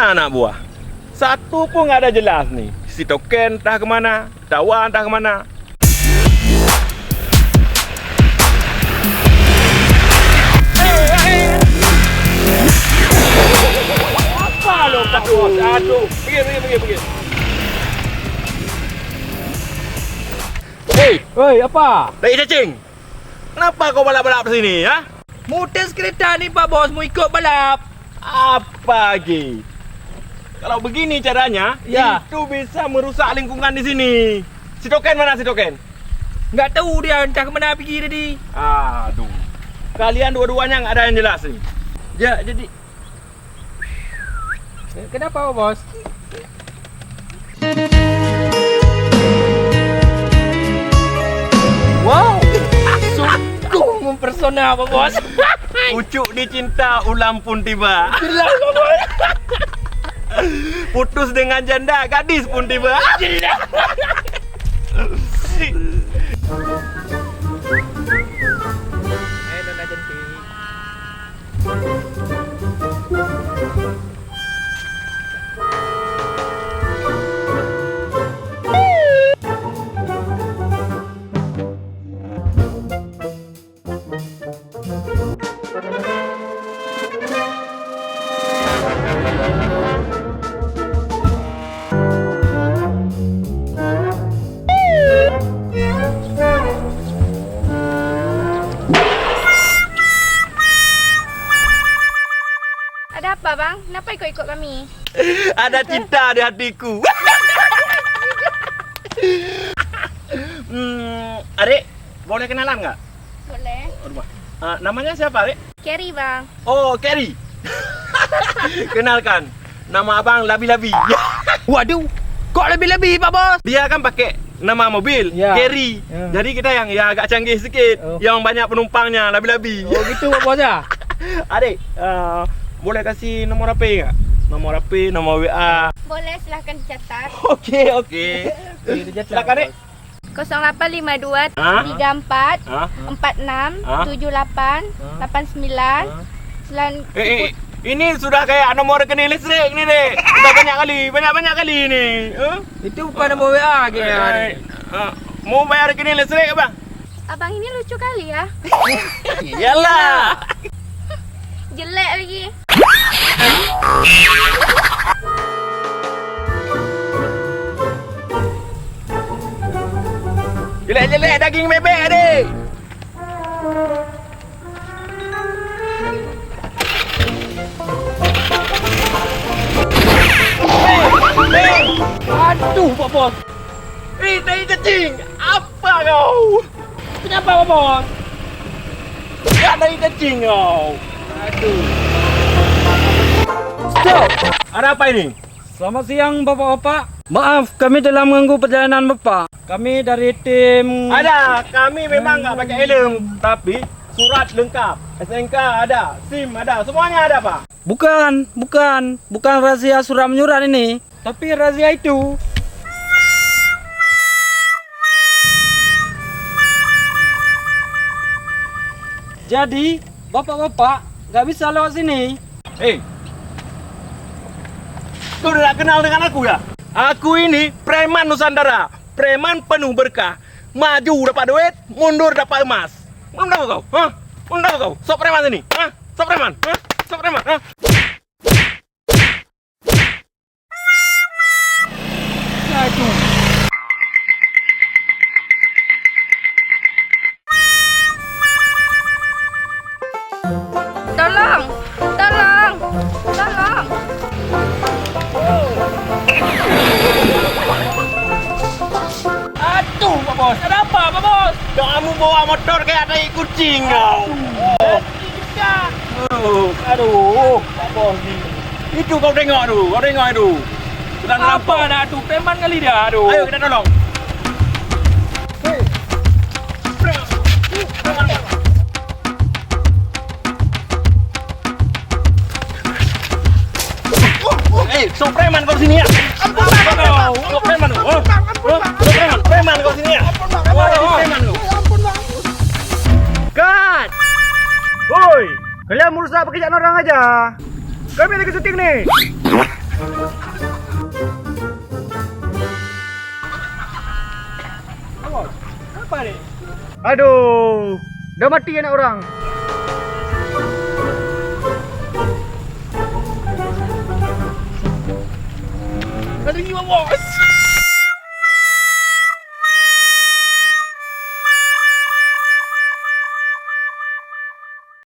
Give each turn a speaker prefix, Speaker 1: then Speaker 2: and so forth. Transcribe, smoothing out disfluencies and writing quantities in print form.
Speaker 1: Mana anak buah? Satu pun nggak ada jelas nih. Si Token entah kemana, Tawan entah kemana. Apa lo Pak Bos? Aduh, pergi.
Speaker 2: Hei, apa?
Speaker 1: Lagi cacing. Kenapa kau balap-balap di sini, ya?
Speaker 2: Mau tes kereta ni Pak Bos, mau ikut balap.
Speaker 1: Apa lagi? Kalau begini caranya,
Speaker 2: Ya.
Speaker 1: itu bisa merusak lingkungan di sini. Si Token mana si Token?
Speaker 2: Nggak tahu dia entah kemana pergi tadi.
Speaker 1: Aduh. Kalian dua-duanya nggak ada yang jelas nih.
Speaker 2: Ya, jadi kenapa Pak Bos? Wow, sungguh mempersona Pak Bos.
Speaker 1: Pucuk dicinta, ulam pun tiba.
Speaker 2: Jelas Pak Bos.
Speaker 1: Putus dengan janda, gadis pun tiba.
Speaker 2: Jelas. Nona cantik.
Speaker 3: Ada apa bang? Kenapa ikut-ikut kami?
Speaker 1: Ada cinta di hatiku. Adik, boleh kenalan nggak?
Speaker 3: Boleh.
Speaker 1: Namanya siapa, Adik?
Speaker 3: Kerry bang.
Speaker 1: Oh, Kerry. Kenalkan, nama abang Labi-Labi.
Speaker 2: Waduh, kok lebih-lebih Pak Bos?
Speaker 1: Dia kan pakai nama mobil,
Speaker 2: Ya.
Speaker 1: Kerry.
Speaker 2: Ya.
Speaker 1: Jadi kita yang ya agak canggih sedikit,
Speaker 2: Oh.
Speaker 1: yang banyak penumpangnya, Labi-Labi.
Speaker 2: Oh gitu Pak Bos ya?
Speaker 1: Adik, boleh kasih nomor HP nggak? Nomor HP, nomor WA.
Speaker 3: Boleh silahkan dicatat.
Speaker 1: Oke. Silakan, Dek.
Speaker 3: 0852
Speaker 1: Hah?
Speaker 3: 34
Speaker 1: Hah?
Speaker 3: 46
Speaker 1: Hah?
Speaker 3: 78 89
Speaker 1: Ini sudah kayak nomor rekening listrik nih, Dek. Sudah banyak kali ini.
Speaker 2: Itu bukan nombor WA kayaknya.
Speaker 1: Mau bayar rekening listrik, Bang?
Speaker 3: Abang ini lucu kali ya.
Speaker 1: Iyalah.
Speaker 3: Jelek lagi.
Speaker 1: Jelek-jelek daging bebek, Adik.
Speaker 2: Aduh Pak Bos.
Speaker 1: Tai cacing. Apa kau?
Speaker 2: Kenapa Pak Bos?
Speaker 1: Ya, tai cacing kau.
Speaker 2: Aduh. Stop.
Speaker 1: Ada apa ini?
Speaker 2: Selamat siang Bapak-bapak. Maaf, kami telah mengganggu perjalanan Bapak. Kami dari tim...
Speaker 1: Ada, kami memang nggak pakai helm, tapi surat lengkap, SNK ada, SIM ada, semuanya ada, Pak.
Speaker 2: Bukan razia surat menyurat ini, tapi razia itu. Jadi, Bapak-bapak nggak bisa lewat sini.
Speaker 1: Hei, kau tidak kenal dengan aku ya? Aku ini preman Nusantara, preman penuh berkah. Maju dapat duit, mundur dapat emas. Mau tahu kau? Hah? Mau tahu kau? Sok preman ini? Hah? Sok preman? Hah? Sok preman? Hah?
Speaker 2: Aduh.
Speaker 3: Tolong.
Speaker 2: Aduh, Pak Bos. Ada apa, Pak Bos?
Speaker 1: Kamu bawa motor kayak tai kucing kau. Aduh, Pak Bos ni. Itu kau tengok tu, itu. Sedang
Speaker 2: Apa
Speaker 1: rampok.
Speaker 2: nak tu? Preman kali dia. Aduh.
Speaker 1: Ayo kita tolong. Sok preman kau sini ya. Sok preman kau. Sok preman kau sini ya. Preman kau. Kat. Woi, kalian merusak pekerjaan orang aja. Kami lagi syuting nih. Apa nih?
Speaker 2: Aduh, udah mati anak orang.
Speaker 1: Ada jiwa bos.